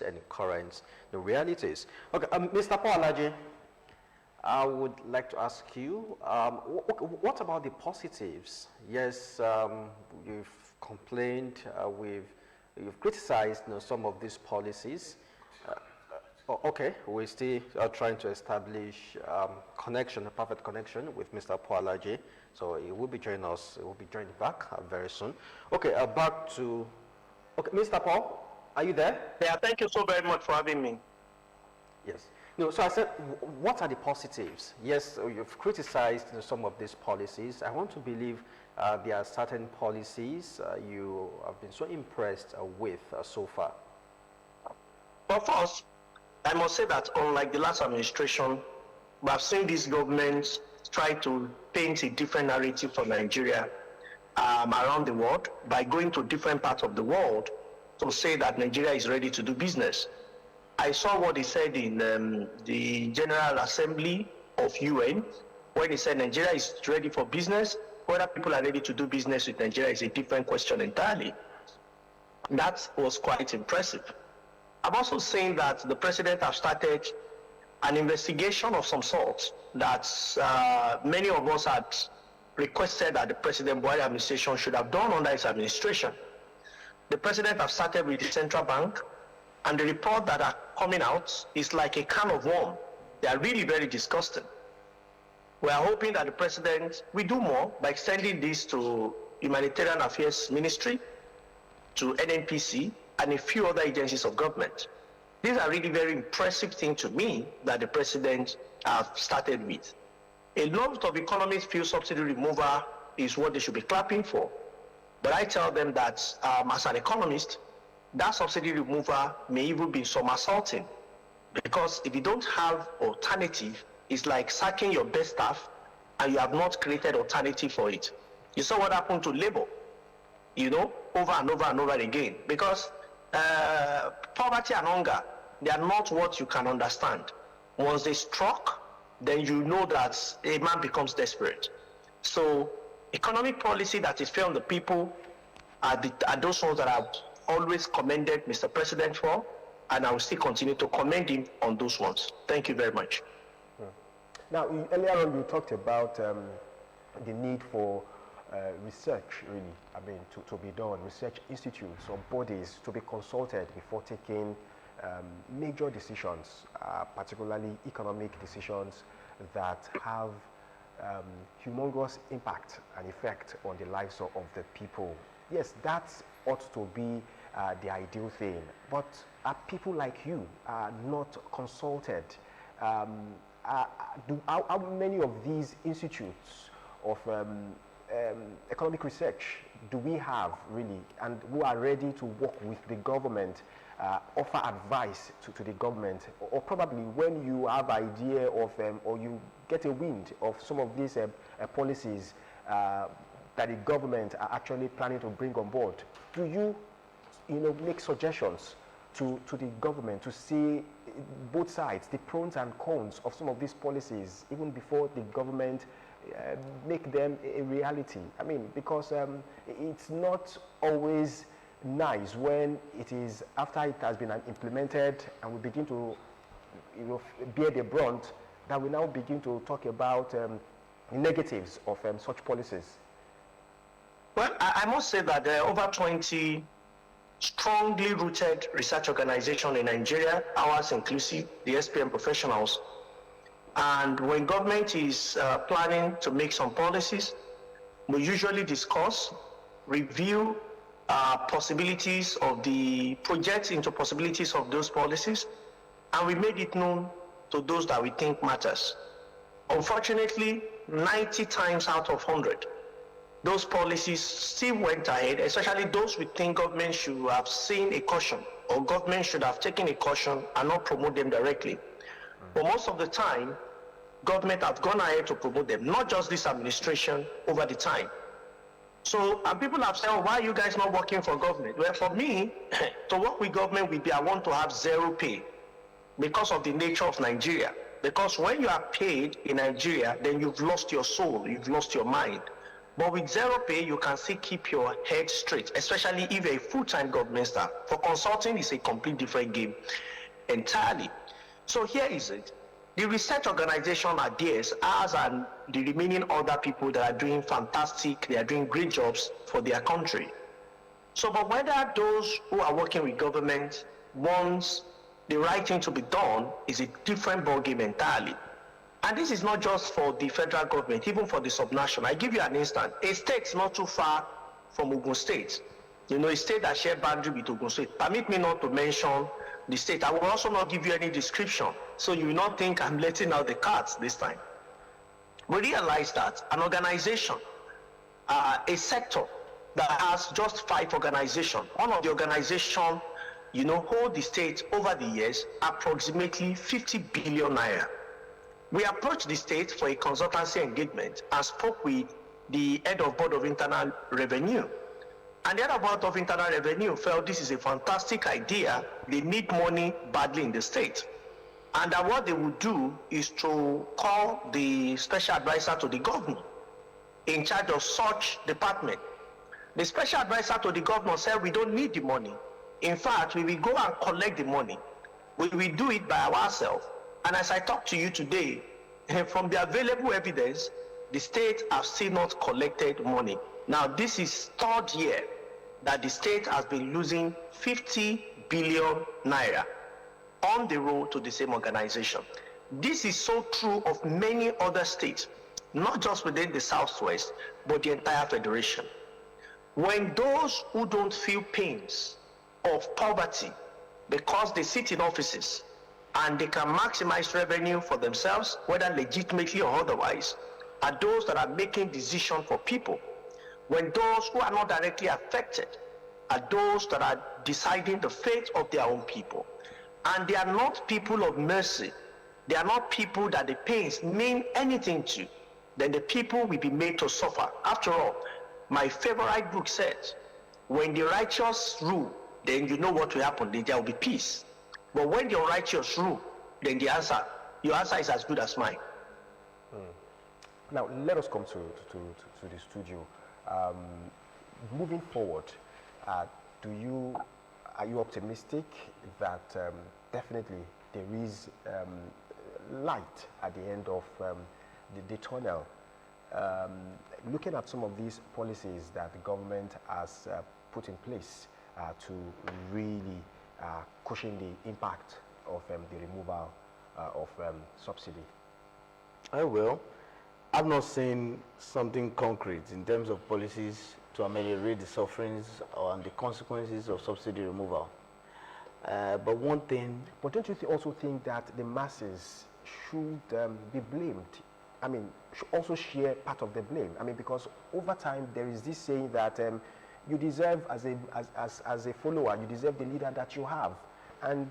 and current realities. Okay, Mr. ALAJE, I would like to ask you, what about the positives? Yes, you've complained, you've criticized some of these policies. Okay, we're still trying to establish connection, a perfect connection with Mr. ALAJE. So he will be joining us, he will be joining back very soon. Okay, back to, okay, Mr. Paul, are you there? Yeah, thank you so very much for having me. Yes. No, so I said, what are the positives? Yes, you've criticized some of these policies. I want to believe there are certain policies you have been so impressed with so far. But first, I must say that unlike the last administration, we have seen these governments try to paint a different narrative for Nigeria around the world by going to different parts of the world to say that Nigeria is ready to do business. I saw what he said in the General Assembly of UN when he said Nigeria is ready for business. Whether people are ready to do business with Nigeria is a different question entirely. That was quite impressive. I'm also saying that the president has started an investigation of some sort that many of us had requested that the President Buhari administration should have done under his administration. The president has started with the central bank, and the report that are coming out is like a can of worm. They are really very disgusting. We are hoping that the president will do more by extending this to Humanitarian Affairs Ministry, to NNPC, and a few other agencies of government. These are really very impressive things to me that the president have started with. A lot of economists feel subsidy removal is what they should be clapping for. But I tell them that as an economist, that subsidy removal may even be somersaulting, because if you don't have alternative, it's like sacking your best staff and you have not created alternative for it. You saw what happened to labor, over and over and over again, because poverty and hunger, they are not what you can understand. Once they struck, then you know that a man becomes desperate. So economic policy that is fair on the people are those ones that I've always commended Mr. President for, and I will still continue to commend him on those ones. Thank you very much. Now, earlier on you talked about the need for research, really, to be done, research institutes or bodies to be consulted before taking major decisions, particularly economic decisions that have humongous impact and effect on the lives of the people. Yes, that ought to be the ideal thing, but are people like you not consulted? How many of these institutes of economic research do we have, really, and who are ready to work with the government, offer advice to the government, or probably when you have idea of or you get a wind of some of these policies that the government are actually planning to bring on board, do you make suggestions to the government to see both sides, the pros and cons of some of these policies, even before the government make them a reality? Because it's not always nice when it is after it has been implemented and we begin to bear the brunt that we now begin to talk about the negatives of such policies. Well, I must say that there are over 20 strongly rooted research organizations in Nigeria, ours inclusive, the SPM professionals. And when government is planning to make some policies, we usually discuss, review possibilities of the projects into possibilities of those policies, and we made it known to those that we think matters. Unfortunately, 90 times out of 100, those policies still went ahead, especially those we think government should have seen a caution, or government should have taken a caution and not promote them directly. But most of the time, government have gone ahead to promote them, not just this administration, over the time. So, and people have said, oh, why are you guys not working for government? Well, for me, to work with government will be, I want to have zero pay because of the nature of Nigeria. Because when you are paid in Nigeria, then you've lost your soul, you've lost your mind. But with zero pay, you can still keep your head straight, especially if you're a full-time government staff. For consulting, it's a complete different game entirely. So here is it. The research organization adheres, as and the remaining other people that are doing fantastic, they are doing great jobs for their country. So, but whether those who are working with government want the right thing to be done is a different ballgame entirely. And this is not just for the federal government, even for the subnational. I give you an instance. A state not too far from Ogun State, you know, a state that shares boundary with Ogun State. Permit me not to mention the state. I will also not give you any description, so you will not think I'm letting out the cats this time. We realize that an organization, a sector that has just 5 organizations, one of the organizations, you know, hold the state over the years approximately 50 billion naira. We approached the state for a consultancy engagement and spoke with the head of Board of Internal Revenue. And the head of Board of Internal Revenue felt this is a fantastic idea. They need money badly in the state. And that what they would do is to call the special advisor to the governor in charge of such department. The special advisor to the governor said, we don't need the money. In fact, we will go and collect the money. We will do it by ourselves. And as I talk to you today, from the available evidence, the state has still not collected money. Now, this is 3rd year that the state has been losing 50 billion naira on the road to the same organization. This is so true of many other states, not just within the Southwest, but the entire federation. When those who don't feel pains of poverty because they sit in offices and they can maximize revenue for themselves, whether legitimately or otherwise, are those that are making decisions for people. When those who are not directly affected are those that are deciding the fate of their own people. And they are not people of mercy. They are not people that the pains mean anything to. Then the people will be made to suffer. After all, my favorite book says, when the righteous rule, then you know what will happen. There will be peace. But when the unrighteous rule, then your answer is as good as mine. Now, let us come to the studio. Moving forward, are you optimistic that definitely there is light at the end of the tunnel? Looking at some of these policies that the government has put in place to really cushion the impact of the removal of subsidy? I've not seen something concrete in terms of policies to ameliorate the sufferings and the consequences of subsidy removal. But one thing... But don't you also think that the masses should be blamed? I mean, should also share part of the blame? I mean, because over time there is this saying that you deserve, as a follower, you deserve the leader that you have. And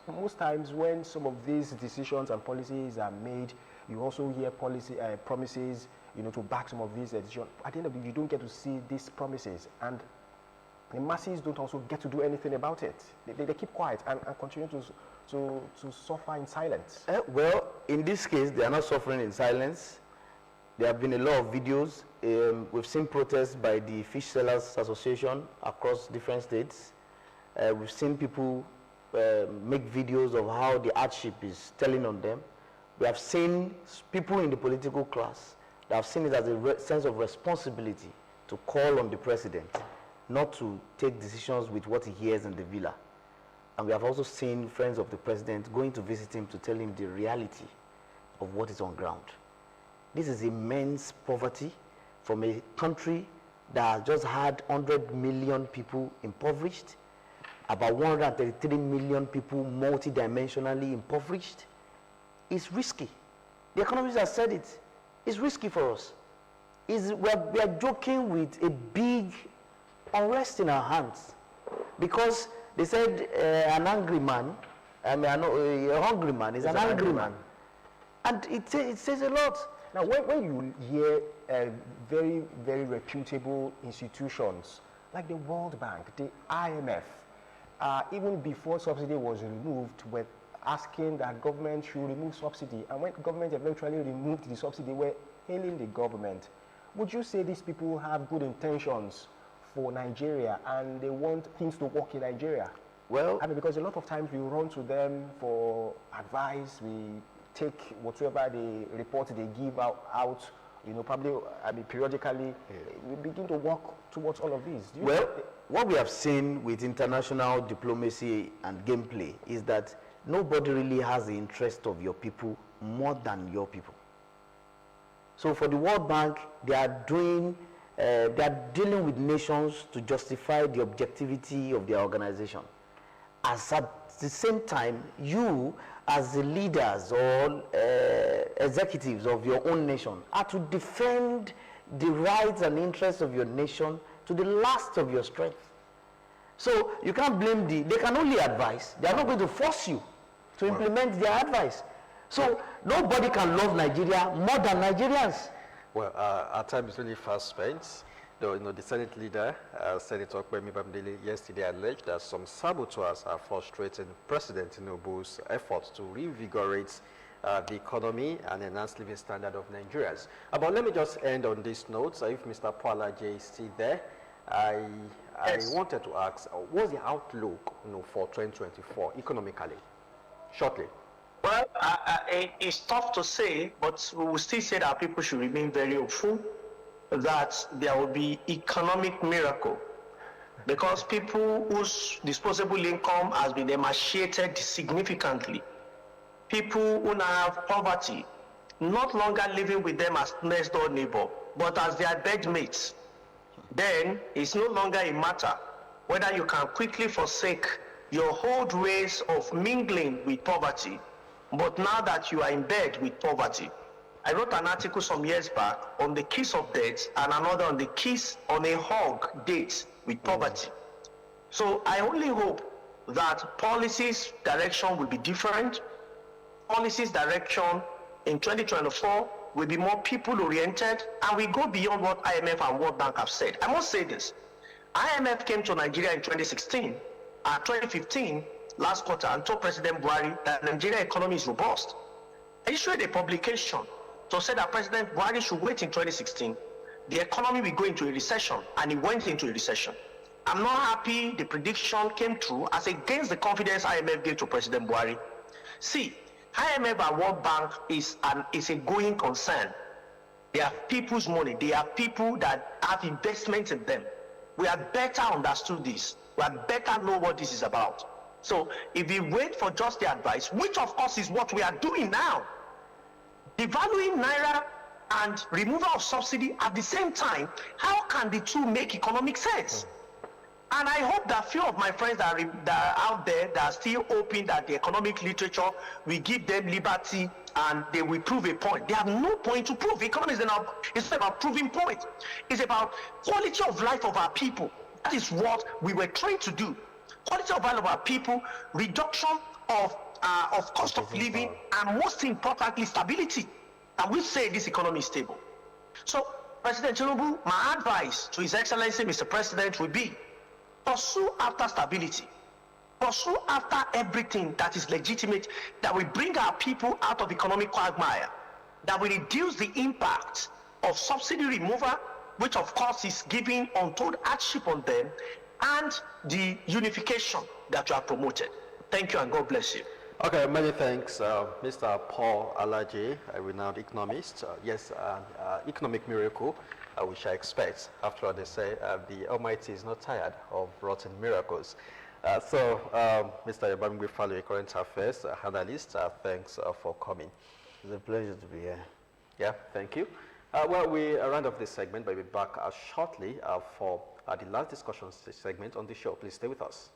most times when some of these decisions and policies are made, you also hear promises, you know, to back some of these decisions. At the end of the day, you don't get to see these promises, and the masses don't also get to do anything about it. They keep quiet and continue to suffer in silence. Well, in this case, they are not suffering in silence. There have been a lot of videos. We've seen protests by the Fish Sellers Association across different states. We've seen people make videos of how the hardship is telling on them. We have seen people in the political class that have seen it as a sense of responsibility to call on the president not to take decisions with what he hears in the villa. And we have also seen friends of the president going to visit him to tell him the reality of what is on ground. This is immense poverty from a country that has just had 100 million people impoverished, about 133 million people multidimensionally impoverished. It's risky. The economists have said it. It's risky for us. We are joking with a big unrest in our hands, because they said an angry man, a hungry man is an angry man. And it says a lot. Now, when you hear very, very reputable institutions like the World Bank, the IMF, even before subsidy was removed, were asking that government should remove subsidy. And when government eventually removed the subsidy, we're hailing the government. would you say these people have good intentions for Nigeria and they want things to work in Nigeria? Well, I mean, because a lot of times we run to them for advice, we take whatever the report they give out, you know, probably, I mean, periodically, we begin to work towards all of these. Well, what we have seen with international diplomacy and gameplay is that nobody really has the interest of your people more than your people. So for the World Bank, they are dealing with nations to justify the objectivity of their organization. As at the same time, you as the leaders or executives of your own nation are to defend the rights and interests of your nation to the last of your strength. So you can't blame they can only advise. They are not going to force you to implement their advice. So nobody can love Nigeria more than Nigerians. Well, our time is really fast spent. Though, you know, the Senate leader, Senator AYOBAMIGBE, yesterday alleged that some saboteurs are frustrating President Tinubu'S efforts to reinvigorate the economy and enhance living standard of Nigerians. But let me just end on this note. If Mr. ALAJE is still there, I wanted to ask, what's the outlook, you know, for 2024 economically? Shortly. Well, it's tough to say, but we will still say that people should remain very hopeful that there will be economic miracle, because people whose disposable income has been emaciated significantly, people who now have poverty, not longer living with them as next door neighbor, but as their bedmates, then it's no longer a matter whether you can quickly forsake your old ways of mingling with poverty, but now that you are in bed with poverty. I wrote an article some years back on the kiss of death and another on the kiss on a hug date with poverty. So I only hope that policies direction will be different. Policies direction in 2024 will be more people oriented, and we go beyond what IMF and World Bank have said. I must say this. IMF came to Nigeria in 2016 and 2015 last quarter and told President Buhari that Nigerian economy is robust. I issued a publication to say that President Buhari should wait in 2016. The economy will go into a recession, and it went into a recession. I'm not happy the prediction came true as against the confidence IMF gave to President Buhari. See, IMF and World Bank is a going concern. They have people's money. They have people that have investments in them. We have better understood this. We have better know what this is about. So if we wait for just the advice, which of course is what we are doing now, devaluing Naira and removal of subsidy at the same time, how can the two make economic sense? And I hope that few of my friends that are out there that are still hoping that the economic literature will give them liberty and they will prove a point. They have no point to prove. Economy is not about proving points. It's about quality of life of our people. That is what we were trying to do. Quality of life of our people, reduction of cost of living, and most importantly, stability. And we say this economy is stable. So, President Tinubu, my advice to His Excellency, Mr. President, will be pursue after stability. Pursue after everything that is legitimate, that will bring our people out of economic quagmire, that will reduce the impact of subsidy removal, which of course is giving untold hardship on them, and the unification that you have promoted. Thank you, and God bless you. Okay, many thanks, Mr. ALAJE, a renowned economist. Yes, economic miracle, which I expect. After all, they say the Almighty is not tired of rotten miracles. So, Mr. AYOBAMIGBE, FALOYE current affairs analyst, thanks for coming. It's a pleasure to be here. Yeah, thank you. Well, we round off this segment, but we'll be back shortly for the last discussion segment on the show. Please stay with us.